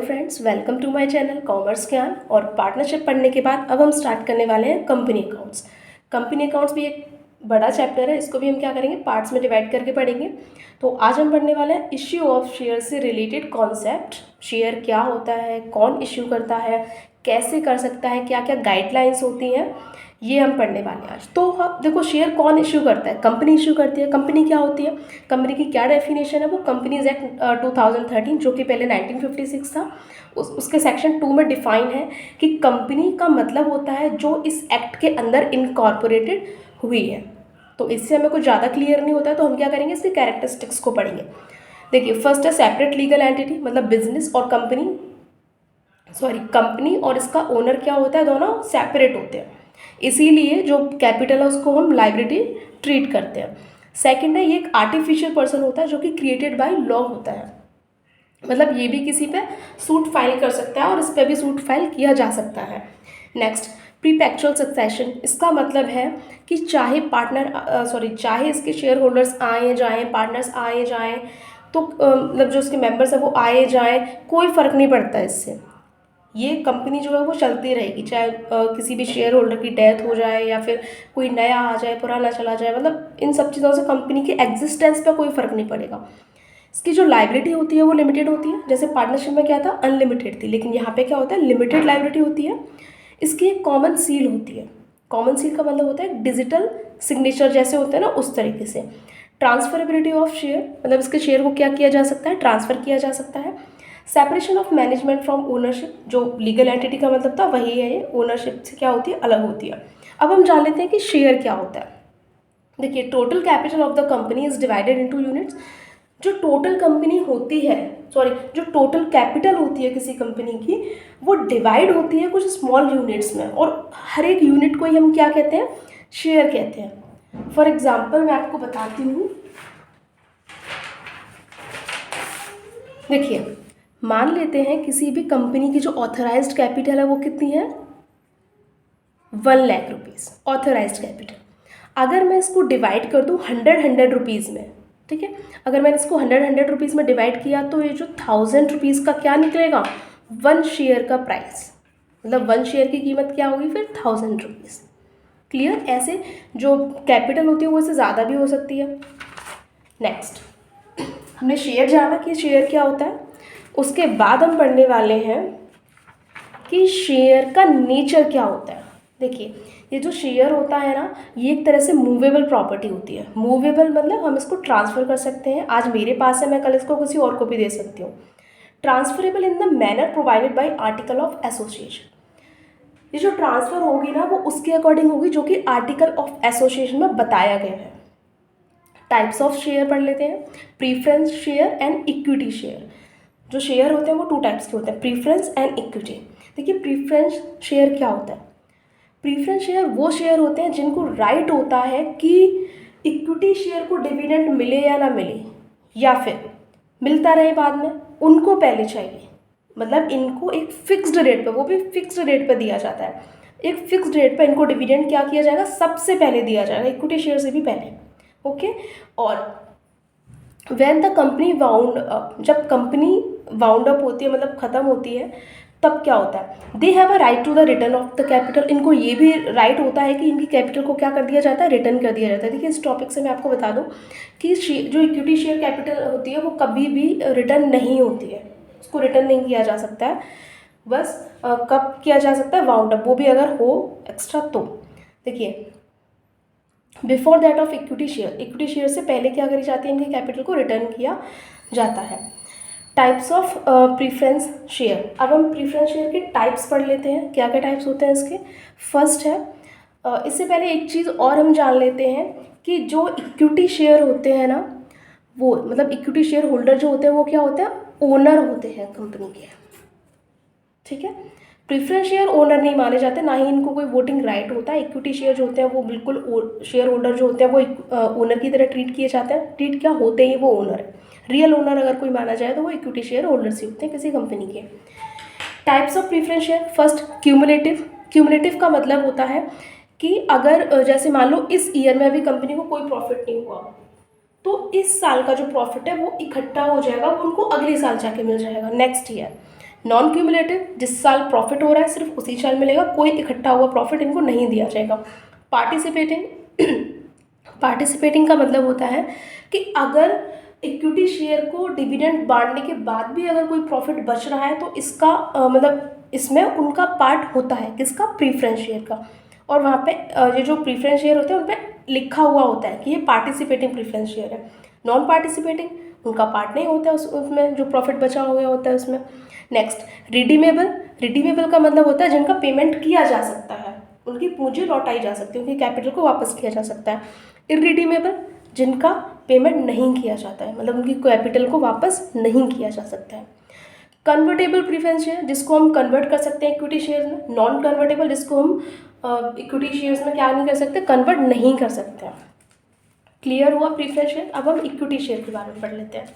Friends, welcome to my channel commerce Gyan. और partnership पढ़ने के बाद अब हम स्टार्ट करने वाले हैं कंपनी अकाउंट्स। कंपनी अकाउंट्स भी एक बड़ा चैप्टर है, इसको भी हम क्या करेंगे, पार्ट्स में डिवाइड करके पढ़ेंगे। तो आज हम पढ़ने वाले हैं इश्यू ऑफ शेयर से रिलेटेड कॉन्सेप्ट। शेयर क्या होता है, कौन इश्यू करता है, कैसे कर सकता है, क्या क्या गाइडलाइंस होती हैं, ये हम पढ़ने वाले हैं आज। तो अब देखो, शेयर कौन इश्यू करता है? कंपनी इश्यू करती है। कंपनी क्या होती है, कंपनी की क्या डेफिनेशन है? वो कंपनीज एक्ट 2013, जो कि पहले 1956 था, उसके सेक्शन 2 में डिफाइन है कि कंपनी का मतलब होता है जो इस एक्ट के अंदर इनकॉर्पोरेटेड हुई है। तो इससे हमें कुछ ज़्यादा क्लियर नहीं होता है, तो हम क्या करेंगे, इसके कैरेक्टरिस्टिक्स को पढ़ेंगे। देखिए, फर्स्ट है सेपरेट लीगल एंटिटी, मतलब बिजनेस और कंपनी और इसका ओनर क्या होता है, दोनों सेपरेट होते हैं, इसीलिए जो कैपिटल है उसको हम लायबिलिटी ट्रीट करते हैं। सेकंड है, ये एक आर्टिफिशियल पर्सन होता है जो कि क्रिएटेड बाय लॉ होता है, मतलब ये भी किसी पे सूट फाइल कर सकता है और इस पर भी सूट फाइल किया जा सकता है। नेक्स्ट, प्रीपेक्चुअल सक्सेशन, इसका मतलब है कि चाहे चाहे इसके शेयर होल्डर्स आए जाएँ, पार्टनर्स आए जाएँ, तो मतलब जो उसके मेंबर्स हैं वो आए जाएँ, कोई फ़र्क नहीं पड़ता इससे। ये कंपनी जो है वो चलती रहेगी, चाहे किसी भी शेयर होल्डर की डेथ हो जाए या फिर कोई नया आ जाए, पुराना चला जाए, मतलब इन सब चीज़ों से कंपनी की एग्जिस्टेंस पे कोई फ़र्क नहीं पड़ेगा। इसकी जो लायबिलिटी होती है वो लिमिटेड होती है। जैसे पार्टनरशिप में क्या था, अनलिमिटेड थी, लेकिन यहाँ पे क्या होता है, लिमिटेड लायबिलिटी होती है। इसकी एक कॉमन सील होती है। कॉमन सील का मतलब होता है डिजिटल सिग्नेचर जैसे होते हैं ना, उस तरीके से। ट्रांसफरेबिलिटी ऑफ शेयर, मतलब इसके शेयर को क्या किया जा सकता है, ट्रांसफ़र किया जा सकता है। Separation of management from ownership, जो लीगल एंटिटी का मतलब था वही है, ये ओनरशिप से क्या होती है, अलग होती है। अब हम जान लेते हैं कि शेयर क्या होता है। देखिए, total capital of the company is divided into units. जो टोटल कंपनी होती है, जो टोटल कैपिटल होती है किसी कंपनी की, वो डिवाइड होती है कुछ स्मॉल यूनिट्स में, और हर एक यूनिट को ही हम क्या कहते हैं, शेयर कहते हैं। फॉर एग्जाम्पल मैं आपको बताती हूँ। देखिए, मान लेते हैं किसी भी कंपनी की जो ऑथराइज्ड कैपिटल है वो कितनी है, 1 लाख रुपीज़ ऑथराइज्ड कैपिटल। अगर मैं इसको डिवाइड कर दूँ 100 रुपीज़ में, ठीक है, अगर मैंने इसको 100 रुपीज़ में डिवाइड किया तो ये जो 1000 रुपीज़ का क्या निकलेगा, 1 शेयर का प्राइस, मतलब 1 शेयर की कीमत क्या होगी फिर, 1000 रुपीज़। क्लियर? ऐसे जो कैपिटल होती है वो इससे ज़्यादा भी हो सकती है। नेक्स्ट, हमने शेयर जाना कि शेयर क्या होता है। उसके बाद हम पढ़ने वाले हैं कि शेयर का नेचर क्या होता है। देखिए, ये जो शेयर होता है ना, ये एक तरह से मूवेबल प्रॉपर्टी होती है। मूवेबल मतलब हम इसको ट्रांसफ़र कर सकते हैं, आज मेरे पास है, मैं कल इसको किसी और को भी दे सकती हूँ। Transferable in the manner provided by article of association. ये जो ट्रांसफ़र होगी ना वो उसके अकॉर्डिंग होगी जो कि आर्टिकल ऑफ एसोसिएशन में बताया गया है। टाइप्स ऑफ शेयर पढ़ लेते हैं। Preference share and equity share. जो शेयर होते हैं वो 2 टाइप्स के होते हैं, प्रीफरेंस एंड इक्विटी। देखिए, प्रीफरेंस शेयर क्या होता है। प्रीफरेंस शेयर वो शेयर होते हैं जिनको राइट होता है कि इक्विटी शेयर को डिविडेंड मिले या ना मिले, या फिर मिलता रहे बाद में, उनको पहले चाहिए। मतलब इनको एक फिक्स्ड रेट पे, वो भी फिक्स्ड रेट पे दिया जाता है। एक फिक्स्ड रेट पे इनको डिविडेंड क्या किया जाएगा, सबसे पहले दिया जाएगा, इक्विटी शेयर से भी पहले। ओके। और when the company wound up, जब कंपनी वाउंड अप होती है, मतलब ख़त्म होती है, तब क्या होता है, they have a right to the return of the capital. इनको ये भी राइट होता है कि इनकी कैपिटल को क्या कर दिया जाता है, रिटर्न कर दिया जाता है। देखिए, इस टॉपिक से मैं आपको बता दूं कि जो इक्विटी शेयर कैपिटल होती है वो कभी भी रिटर्न नहीं होती है, उसको रिटर्न नहीं किया जा सकता है। बस कब किया जा सकता है, वाउंड अप, वो भी अगर हो एक्स्ट्रा तो। देखिए, before that of equity share से पहले क्या करी जाती है, इनकी कैपिटल को रिटर्न किया जाता है। Types of preference share. अब हम प्रीफरेंस शेयर के टाइप्स पढ़ लेते हैं, क्या क्या टाइप्स होते हैं इसके। फर्स्ट है, इससे पहले एक चीज़ और हम जान लेते हैं कि जो इक्विटी शेयर होते हैं ना, वो मतलब इक्विटी शेयर होल्डर जो होते हैं वो क्या होते हैं, ओनर होते हैं कंपनी के, ठीक है। प्रीफरेंस शेयर ओनर नहीं माने जाते, ना ही इनको कोई वोटिंग राइट होता है। इक्विटी शेयर जो होते हैं वो बिल्कुल शेयर होल्डर जो होते हैं वो ओनर की तरह ट्रीट किए जाते हैं। ट्रीट क्या होते ही वो ओनर है। रियल ओनर अगर कोई माना जाए तो वो इक्विटी शेयर होल्डर्स ही होते हैं किसी कंपनी के। Types of preference share. First, cumulative. Cumulative का मतलब होता है कि अगर जैसे मान लो इस ईयर में अभी कंपनी को कोई प्रॉफिट नहीं हुआ, तो इस साल का जो प्रॉफिट है वो इकट्ठा हो जाएगा, वो उनको अगले साल जाके मिल जाएगा, नेक्स्ट ईयर। नॉन क्यूमुलेटिव, जिस साल प्रॉफिट हो रहा है सिर्फ उसी साल मिलेगा, कोई इकट्ठा हुआ प्रॉफिट इनको नहीं दिया जाएगा। पार्टिसिपेटिंग, पार्टिसिपेटिंग का मतलब होता है कि अगर इक्विटी शेयर को डिविडेंड बांटने के बाद भी अगर कोई प्रॉफिट बच रहा है तो इसका मतलब इसमें उनका पार्ट होता है, किसका, प्रीफरेंस शेयर का। और वहाँ पे ये जो प्रीफरेंस शेयर होते हैं उन पर लिखा हुआ होता है कि ये पार्टिसिपेटिंग प्रीफरेंस शेयर है। नॉन पार्टिसिपेटिंग, उनका पार्ट नहीं होता है उसमें जो प्रॉफिट बचा हुआ होता है उसमें। नेक्स्ट रिडीमेबल, रिडीमेबल का मतलब होता है जिनका पेमेंट किया जा सकता है, उनकी पूंजी लौटाई जा सकती है, उनकी कैपिटल को वापस किया जा सकता है। इरिडीमेबल, जिनका पेमेंट नहीं किया जाता है, मतलब उनकी कैपिटल को वापस नहीं किया जा सकता है। कन्वर्टेबल प्रीफरेंस शेयर, जिसको हम कन्वर्ट कर सकते हैं इक्विटी शेयर में। नॉन कन्वर्टेबल, जिसको हम इक्विटी शेयर्स में क्या नहीं कर सकते, कन्वर्ट नहीं कर सकते हैं। क्लियर हुआ प्रीफरेंस शेयर। अब हम इक्विटी शेयर के बारे में पढ़ लेते हैं।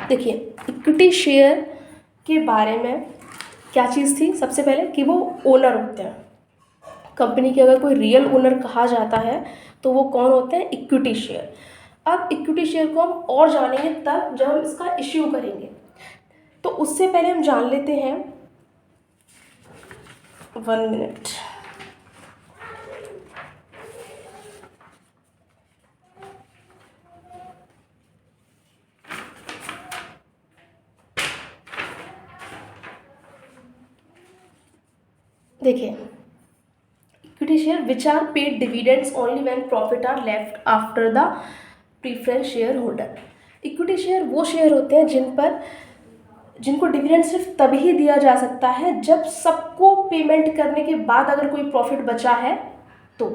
देखिए इक्विटी शेयर के बारे में क्या चीज़ थी, सबसे पहले कि वो ओनर होते हैं कंपनी के। अगर कोई रियल ओनर कहा जाता है तो वो कौन होते हैं, इक्विटी शेयर। अब इक्विटी शेयर को हम और जानेंगे तब जब हम इसका इश्यू करेंगे, तो उससे पहले हम जान लेते हैं, 1 मिनट। देखिए equity share which are paid dividends only when profit are left after the preference share holder. Equity share वो शेयर होते हैं जिनको डिविडेंड सिर्फ तभी दिया जा सकता है जब सबको पेमेंट करने के बाद अगर कोई प्रॉफिट बचा है तो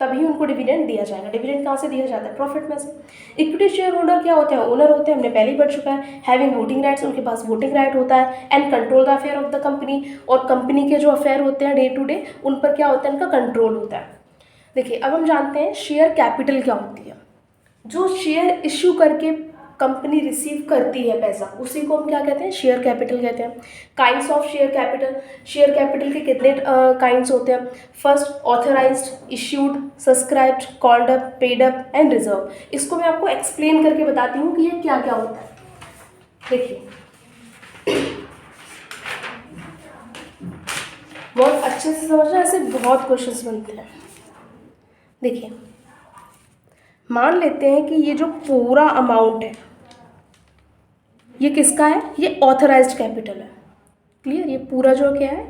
तभी उनको डिविडेंड दिया जाएगा। डिविडेंड कहाँ से दिया जाता है, प्रॉफिट में से। इक्विटी शेयर होल्डर क्या होते हैं, ओनर होते हैं, हमने पहले ही पढ़ चुका है। हैविंग वोटिंग राइट्स, उनके पास वोटिंग राइट होता है। And control the affair of the company, और कंपनी के जो अफेयर होते हैं डे टू डे उन पर क्या होता है, इनका कंट्रोल होता है। देखिए अब हम जानते हैं शेयर कैपिटल क्या होती है। जो शेयर इश्यू करके कंपनी रिसीव करती है पैसा, उसी को हम क्या कहते हैं, शेयर कैपिटल कहते हैं। Kinds of share capital, share capital के कितने काइंड्स होते हैं। First authorised, issued, subscribed, called up, paid up and reserve. इसको मैं आपको एक्सप्लेन करके बताती हूँ कि ये क्या क्या होता है। देखिए बहुत अच्छे से समझना, ऐसे बहुत क्वेश्चंस बनते हैं। देखिए मान लेते हैं कि ये जो पूरा अमाउंट है ये किसका है, ये ऑथराइज्ड कैपिटल है। क्लियर, ये पूरा जो क्या है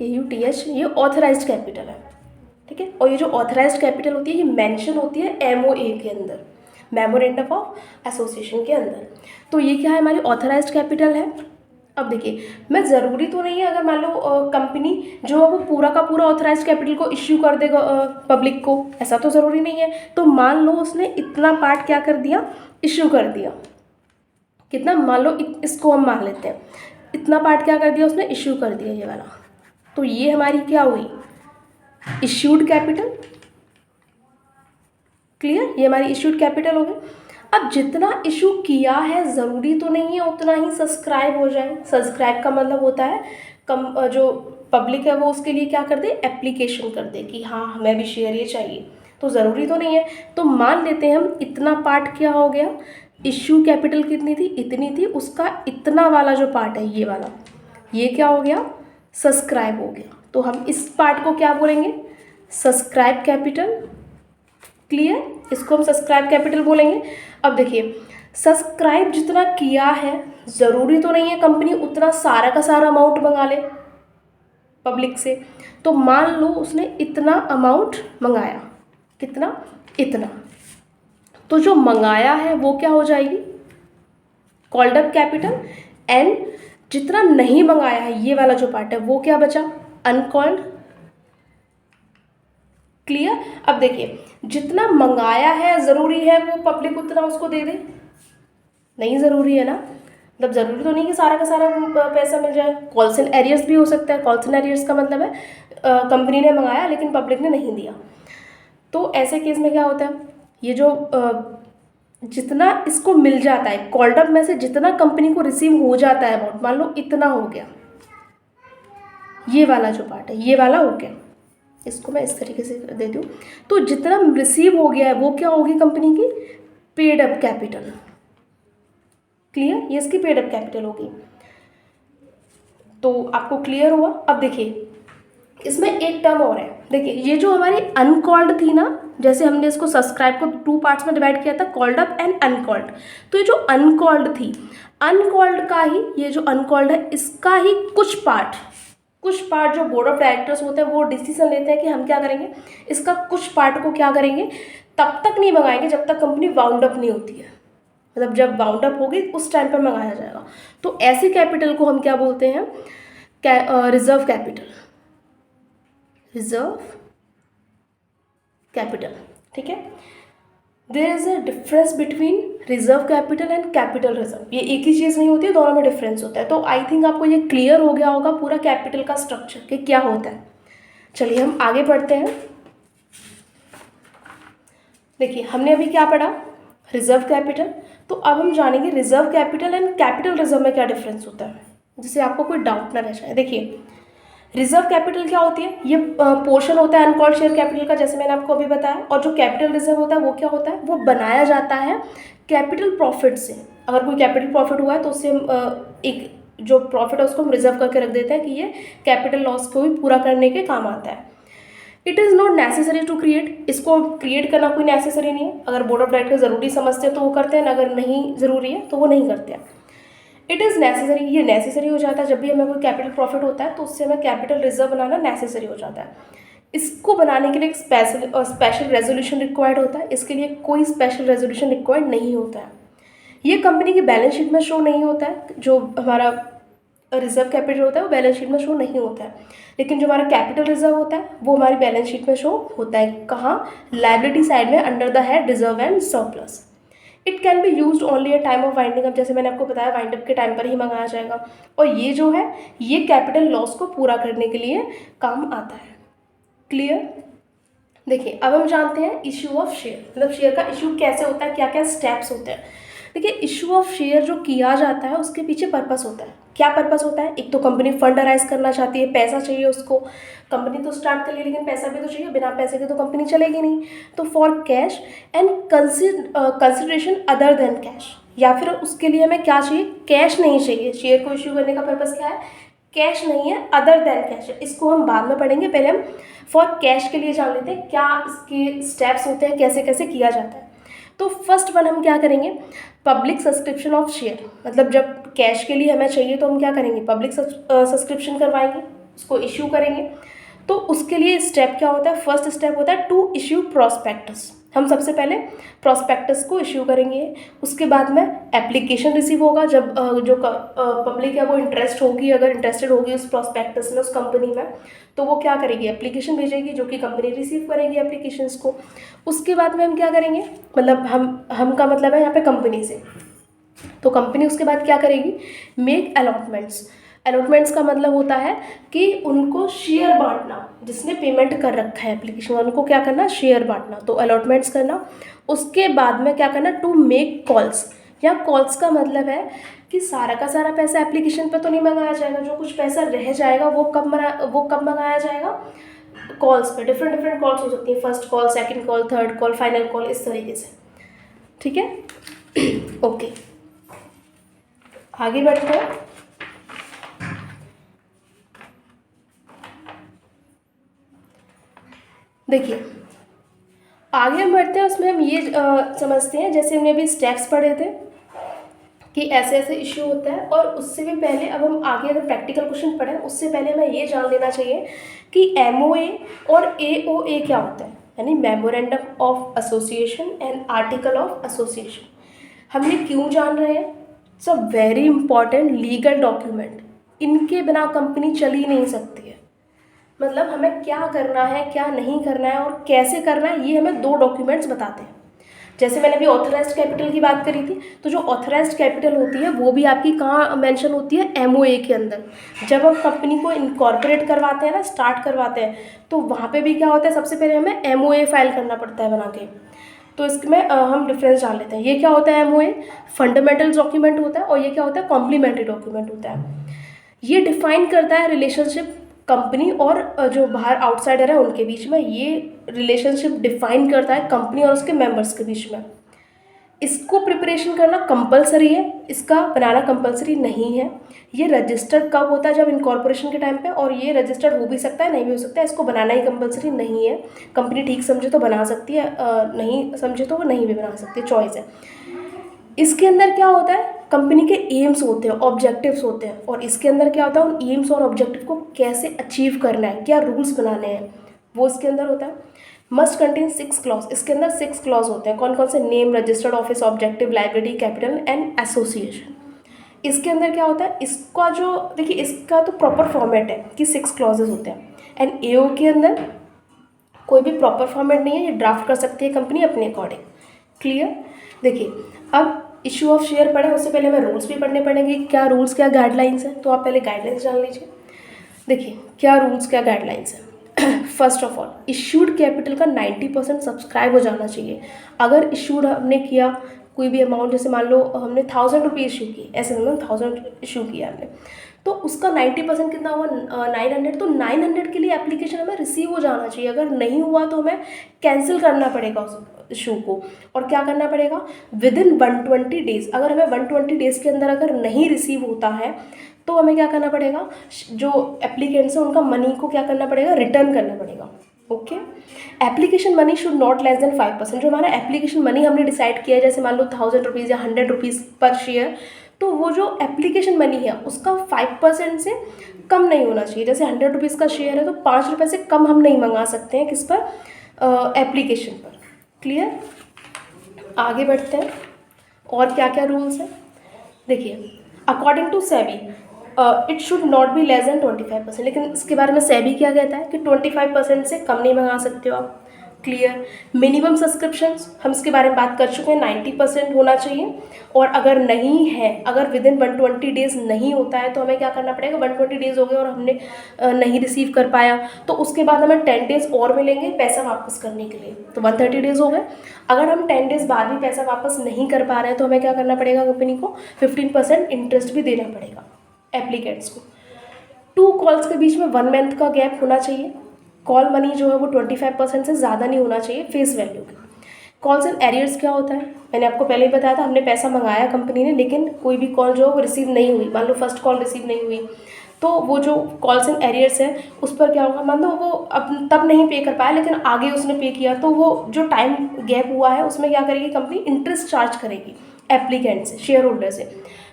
AUTH, ये ऑथराइज्ड कैपिटल है, ठीक है। और ये जो ऑथराइज्ड कैपिटल होती है ये मेंशन होती है MOA के अंदर, मेमोरेंडम ऑफ एसोसिएशन के अंदर। तो ये क्या है, हमारी ऑथराइज्ड कैपिटल है। अब देखिए मैं ज़रूरी तो नहीं है अगर मान लो कंपनी जो है वो पूरा का पूरा ऑथराइज्ड कैपिटल को इश्यू कर देगा पब्लिक को, ऐसा तो ज़रूरी नहीं है। तो मान लो उसने इतना पार्ट क्या कर दिया, इश्यू कर दिया। कितना, मान लो इसको हम मान लेते हैं, इतना पार्ट क्या कर दिया उसने, इश्यू कर दिया ये वाला। तो ये हमारी क्या हुई, इश्यूड कैपिटल। क्लियर, ये हमारी इश्यूड कैपिटल हो गई। अब जितना इशू किया है ज़रूरी तो नहीं है उतना ही सब्सक्राइब हो जाए। सब्सक्राइब का मतलब होता है जो पब्लिक है वो उसके लिए क्या कर दे, एप्लीकेशन कर दे कि हाँ हमें भी शेयर ये चाहिए। तो ज़रूरी तो नहीं है, तो मान लेते हैं हम इतना पार्ट क्या हो गया, इश्यू कैपिटल कितनी थी, इतनी थी, उसका इतना वाला जो पार्ट है ये वाला, ये क्या हो गया, सब्सक्राइब हो गया। तो हम इस पार्ट को क्या बोलेंगे, सब्सक्राइब कैपिटल। क्लियर, इसको हम सब्सक्राइब कैपिटल बोलेंगे। अब देखिए सब्सक्राइब जितना किया है ज़रूरी तो नहीं है कंपनी उतना सारा का सारा अमाउंट मंगा ले पब्लिक से। तो मान लो उसने इतना अमाउंट मंगाया, कितना, इतना। तो जो मंगाया है वो क्या हो जाएगी, कॉल्ड अप कैपिटल। एंड जितना नहीं मंगाया है ये वाला जो पार्ट है वो क्या बचा, अनकॉल्ड। क्लियर। अब देखिए जितना मंगाया है ज़रूरी है वो पब्लिक उतना उसको दे दे, नहीं ज़रूरी है ना। मतलब ज़रूरी तो नहीं कि सारा का सारा पैसा मिल जाए। कॉल्स एंड एरियर्स भी हो सकता है। कॉल्स एंड एरियर्स का मतलब है कंपनी ने मंगाया लेकिन पब्लिक ने नहीं दिया। तो ऐसे केस में क्या होता है, ये जो जितना इसको मिल जाता है कॉल्ड अप में से जितना कंपनी को रिसीव हो जाता है अमाउंट, मान लो इतना हो गया, ये वाला जो पार्ट है ये वाला हो गया, इसको मैं इस तरीके से देती हूँ। तो जितना रिसीव हो गया है वो क्या होगी कंपनी की, पेड अप कैपिटल। क्लियर, ये इसकी पेड अप कैपिटल होगी। तो आपको क्लियर हुआ। अब देखिए इसमें एक टर्म और है, देखिए ये जो हमारी अनकॉल्ड थी ना, जैसे हमने इसको सब्सक्राइब को 2 पार्ट्स में डिवाइड किया था, कॉल्ड अप एंड अनकॉल्ड। तो ये जो अनकॉल्ड थी, अनकॉल्ड का ही, ये जो अनकॉल्ड है इसका ही कुछ पार्ट जो बोर्ड ऑफ डायरेक्टर्स होते हैं वो डिसीजन लेते हैं कि हम क्या करेंगे, इसका कुछ पार्ट को क्या करेंगे, तब तक नहीं मंगाएंगे जब तक कंपनी वाउंड अप नहीं होती है। मतलब जब वाउंड अप होगी उस टाइम पर मंगाया जाएगा। तो ऐसी कैपिटल को हम क्या बोलते हैं, रिजर्व कैपिटल, रिजर्व कैपिटल। ठीक है, there is a difference between reserve capital and capital reserve. ये एक ही चीज़ नहीं होती है, दोनों में डिफरेंस होता है। तो आई थिंक आपको ये क्लियर हो गया होगा पूरा कैपिटल का स्ट्रक्चर कि क्या होता है। चलिए हम आगे बढ़ते हैं। देखिए हमने अभी क्या पढ़ा, रिजर्व कैपिटल। तो अब हम जानेंगे reserve capital and capital reserve में क्या डिफरेंस होता है, जिससे आपको कोई डाउट ना रह जाए। देखिए रिजर्व कैपिटल क्या होती है, ये पोर्शन होता है अनकॉल्ड शेयर कैपिटल का, जैसे मैंने आपको अभी बताया। और जो कैपिटल रिजर्व होता है वो क्या होता है, वो बनाया जाता है कैपिटल प्रॉफिट से। अगर कोई कैपिटल प्रॉफिट हुआ है तो उससे हम एक जो प्रॉफिट है उसको हम रिजर्व करके रख देते हैं कि ये कैपिटल लॉस को भी पूरा करने के काम आता है। It is not necessary to create, इसको क्रिएट करना कोई नेसेसरी नहीं है। अगर बोर्ड ऑफ डायरेक्टर ज़रूरी समझते हैं तो वो करते हैं, अगर नहीं ज़रूरी है तो वो नहीं करते हैं। इट इज़ नेसेसरी, ये नेसेसरी हो जाता है जब भी हमें कोई कैपिटल प्रॉफिट होता है तो उससे हमें कैपिटल रिजर्व बनाना नेसेसरी हो जाता है। इसको बनाने के लिए एक स्पेशल रेजोल्यूशन रिक्वायर्ड होता है, इसके लिए कोई स्पेशल रेजोल्यूशन रिक्वायर्ड नहीं होता है। ये कंपनी की बैलेंस शीट में शो नहीं होता है, जो हमारा रिजर्व कैपिटल होता है वो बैलेंस शीट में शो नहीं होता है। लेकिन जो हमारा कैपिटल रिजर्व होता है वो हमारी बैलेंस शीट में शो होता है। कहाँ, लायबिलिटी साइड में under the head reserve and surplus. It can be use only at time of winding up, जैसे मैंने आपको बताया वाइंड अप के टाइम पर ही मंगाया जाएगा। और ये जो है ये कैपिटल लॉस को पूरा करने के लिए काम आता है। क्लियर। देखिए अब हम जानते हैं इशू ऑफ शेयर, मतलब शेयर का इशू कैसे होता है, क्या क्या स्टेप्स होते हैं। देखिए इशू ऑफ शेयर जो किया जाता है उसके पीछे पर्पस होता है। क्या पर्पस होता है, एक तो कंपनी फंड अराइज करना चाहती है, पैसा चाहिए उसको, कंपनी तो स्टार्ट कर ली लेकिन पैसा भी तो चाहिए, बिना पैसे के तो कंपनी चलेगी नहीं। तो for cash and consideration other than cash, या फिर उसके लिए हमें क्या चाहिए, कैश नहीं चाहिए। शेयर को इश्यू करने का पर्पस क्या है, कैश नहीं है, अदर देन कैश है। इसको हम बाद में पढ़ेंगे, पहले हम फॉर कैश के लिए जान लेते हैं क्या इसके स्टेप्स होते हैं, कैसे कैसे किया जाता है। तो फर्स्ट वन हम क्या करेंगे, पब्लिक सब्सक्रिप्शन ऑफ शेयर। मतलब जब कैश के लिए हमें चाहिए तो हम क्या करेंगे, पब्लिक सब्सक्रिप्शन करवाएंगे, उसको इश्यू करेंगे। तो उसके लिए स्टेप क्या होता है, फर्स्ट स्टेप होता है टू इश्यू प्रॉस्पेक्टस। हम सबसे पहले प्रॉस्पेक्टस को इश्यू करेंगे, उसके बाद में एप्लीकेशन रिसीव होगा। जब जो पब्लिक है वो इंटरेस्ट होगी, अगर इंटरेस्टेड होगी उस प्रॉस्पेक्टस में, उस कंपनी में, तो वो क्या करेगी, एप्लीकेशन भेजेगी, जो कि कंपनी रिसीव करेगी एप्लीकेशंस को। उसके बाद में हम क्या करेंगे, मतलब हम का मतलब है यहाँ पे कंपनी से, तो कंपनी उसके बाद क्या करेगी, मेक अलॉटमेंट्स। अलॉटमेंट्स का मतलब होता है कि उनको शेयर बांटना, जिसने पेमेंट कर रखा है एप्लीकेशन उनको क्या करना, शेयर बांटना, तो अलॉटमेंट्स करना। उसके बाद में क्या करना, टू मेक कॉल्स। यहाँ कॉल्स का मतलब है कि सारा का सारा पैसा एप्लीकेशन पे तो नहीं मंगाया जाएगा, जो कुछ पैसा रह जाएगा वो कब मंगाया जाएगा, कॉल्स पे। डिफरेंट कॉल्स हो सकती हैं, first call, second call, third call, final call, इस तरीके से। ठीक है ओके आगे बढ़ते हैं। देखिए आगे हम बढ़ते हैं, उसमें हम ये समझते हैं, जैसे हमने अभी स्टेप्स पढ़े थे कि ऐसे ऐसे इश्यू होता है। और उससे भी पहले अब हम आगे अगर प्रैक्टिकल क्वेश्चन पढ़ें उससे पहले हमें ये जान लेना चाहिए कि MOA और AOA क्या होता है, यानी memorandum of association and article of association. हम ये क्यों जान रहे हैं, it's a very important legal document, इनके बिना कंपनी चल ही नहीं सकती है। मतलब हमें क्या करना है, क्या नहीं करना है और कैसे करना है, ये हमें 2 डॉक्यूमेंट्स बताते हैं। जैसे मैंने अभी ऑथराइज्ड कैपिटल की बात करी थी, तो जो ऑथराइज्ड कैपिटल होती है वो भी आपकी कहाँ मेंशन होती है, MOA के अंदर। जब हम कंपनी को इनकॉर्पोरेट करवाते हैं ना, स्टार्ट करवाते हैं, तो वहाँ पे भी क्या होता है, सबसे पहले हमें MOA फाइल करना पड़ता है बना के। तो इसमें हम डिफरेंस जान लेते हैं। ये क्या होता है, MOA फंडामेंटल डॉक्यूमेंट होता है, और ये क्या होता है, कॉम्प्लीमेंट्री डॉक्यूमेंट होता है। ये डिफाइन करता है रिलेशनशिप कंपनी और जो बाहर आउटसाइडर है उनके बीच में। ये रिलेशनशिप डिफाइन करता है कंपनी और उसके मेंबर्स के बीच में। इसको प्रिपरेशन करना कंपलसरी है, इसका बनाना कंपलसरी नहीं है। ये रजिस्टर्ड कब होता है, जब इनकॉर्पोरेशन के टाइम पे, और ये रजिस्टर्ड हो भी सकता है नहीं भी हो सकता है, इसको बनाना ही कंपलसरी नहीं है। कंपनी ठीक समझे तो बना सकती है, नहीं समझे तो वो नहीं भी बना सकती, चॉइस है। इसके अंदर क्या होता है, कंपनी के एम्स होते हैं, ऑब्जेक्टिव्स होते हैं, और इसके अंदर क्या होता है, उन एम्स और ऑब्जेक्टिव को कैसे अचीव करना है, क्या रूल्स बनाने हैं, वो इसके अंदर होता है। मस्ट कंटेन 6 क्लॉज, इसके अंदर 6 क्लॉज होते हैं। कौन कौन से? Name, registered office, objective, liability, capital and association. इसके अंदर क्या होता है, इसका जो देखिए, इसका तो प्रॉपर फॉर्मेट है कि 6 क्लॉजेज होते हैं। एंड एओ के अंदर कोई भी प्रॉपर फॉर्मेट नहीं है, ये ड्राफ्ट कर सकती है कंपनी अपने अकॉर्डिंग। क्लियर? देखिए, अब इशू ऑफ शेयर पढ़े उससे पहले हमें रूल्स भी पढ़ने पड़ेंगे, क्या रूल्स क्या गाइडलाइंस हैं। तो आप पहले गाइडलाइंस जान लीजिए। देखिए, क्या रूल्स क्या गाइडलाइंस हैं। First of all, issued capital का 90% सब्सक्राइब हो जाना चाहिए। अगर इशूड हमने किया कोई भी अमाउंट, जैसे मान लो हमने 1000 रुपये इशू की, ऐसे मतलब 1000 इशू किया हमने, तो उसका 90% कितना हुआ, 900। तो 900 के लिए एप्लीकेशन हमें रिसीव हो जाना चाहिए। अगर नहीं हुआ तो हमें कैंसिल करना पड़ेगा उस इशू को। और क्या करना पड़ेगा, विद इन 120 डेज़। अगर हमें 120 डेज़ के अंदर अगर नहीं रिसीव होता है तो हमें क्या करना पड़ेगा, जो एप्लीकेंट्स हैं उनका मनी को क्या करना पड़ेगा, रिटर्न करना पड़ेगा। Okay. Application money should not less than 5%। जो हमारा एप्लीकेशन मनी हमने डिसाइड किया है, जैसे मान लो 1000 रुपीज़ या 100 रुपीज़ पर शेयर, तो वो जो एप्लीकेशन मनी है उसका 5% से कम नहीं होना चाहिए। जैसे 100 रुपीज़ का शेयर है तो 5 रुपये से कम हम नहीं मंगा सकते हैं किस पर, एप्लीकेशन पर। क्लियर? आगे बढ़ते हैं, और क्या क्या रूल्स हैं। देखिए, according to SEBI it should not be less than 25%। लेकिन इसके बारे में सेबी क्या कहता है कि 25% से कम नहीं मंगा सकते हो आप। क्लियर? मिनिमम सब्सक्रिप्शंस हम इसके बारे में बात कर चुके हैं, 90% होना चाहिए। और अगर नहीं है, अगर विद इन 120 डेज़ नहीं होता है तो हमें क्या करना पड़ेगा, 120 डेज़ हो गए और हमने नहीं रिसीव कर पाया तो उसके बाद हमें 10 डेज़ और मिलेंगे पैसा वापस करने के लिए, तो 130 डेज़ हो गए। अगर हम 10 डेज़ बाद भी पैसा वापस नहीं कर पा रहे हैं तो हमें क्या करना पड़ेगा, कंपनी को 15% इंटरेस्ट भी देना पड़ेगा एप्लीकेंट्स को। 2 कॉल्स के बीच में 1 मंथ का गैप होना चाहिए। कॉल मनी जो है वो 25% से ज़्यादा नहीं होना चाहिए फेस वैल्यू के। कॉल्स एंड एरियर्स क्या होता है, मैंने आपको पहले ही बताया था। हमने पैसा मंगाया कंपनी ने, लेकिन कोई भी कॉल जो है वो रिसीव नहीं हुई, मान लो फर्स्ट कॉल रिसीव नहीं हुई, तो वो जो कॉल्स एंड एरियर्स है उस पर क्या होगा, मान लो वो अब तब नहीं पे कर पाया लेकिन आगे उसने पे किया, तो वो जो टाइम गैप हुआ है उसमें क्या करेगी कंपनी, इंटरेस्ट चार्ज करेगी एप्लीकेंट से, शेयर होल्डर से।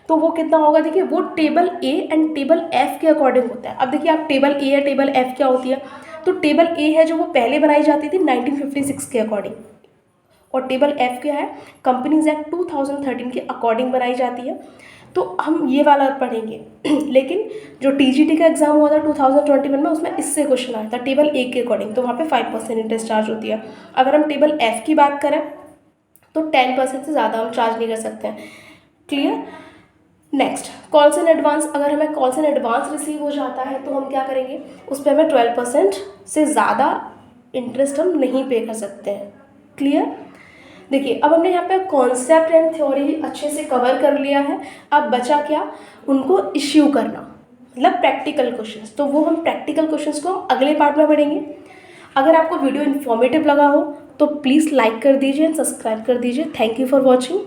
तो वो कितना होगा, देखिए वो table A and table F के अकॉर्डिंग होता है। अब देखिए, आप टेबल ए या टेबल एफ क्या होती है, तो टेबल ए है जो वो पहले बनाई जाती थी 1956 के अकॉर्डिंग, और टेबल एफ क्या है, कंपनीज एक्ट 2013 के अकॉर्डिंग बनाई जाती है। तो हम ये वाला पढ़ेंगे। लेकिन जो टीजीटी का एग्जाम हुआ था 2021 में, उसमें इससे क्वेश्चन आया था टेबल ए के अकॉर्डिंग, तो वहाँ पे 5% इंटरेस्ट चार्ज होती है। अगर हम टेबल एफ की बात करें तो 10% से ज़्यादा हम चार्ज नहीं कर सकते हैं। Clear? Next, calls in advance. अगर हमें कॉल्स इन एडवांस रिसीव हो जाता है तो हम क्या करेंगे, उस पर हमें 12% से ज़्यादा इंटरेस्ट हम नहीं पे कर सकते हैं। क्लियर? देखिए, अब हमने यहाँ पे कॉन्सेप्ट एंड थ्योरी अच्छे से कवर कर लिया है। अब बचा क्या, उनको इश्यू करना, मतलब प्रैक्टिकल क्वेश्चंस। तो वो हम प्रैक्टिकल क्वेश्चंस को अगले पार्ट में पढ़ेंगे। अगर आपको वीडियो इन्फॉर्मेटिव लगा हो तो प्लीज़ लाइक कर दीजिए एंड सब्सक्राइब कर दीजिए। Thank you for watching.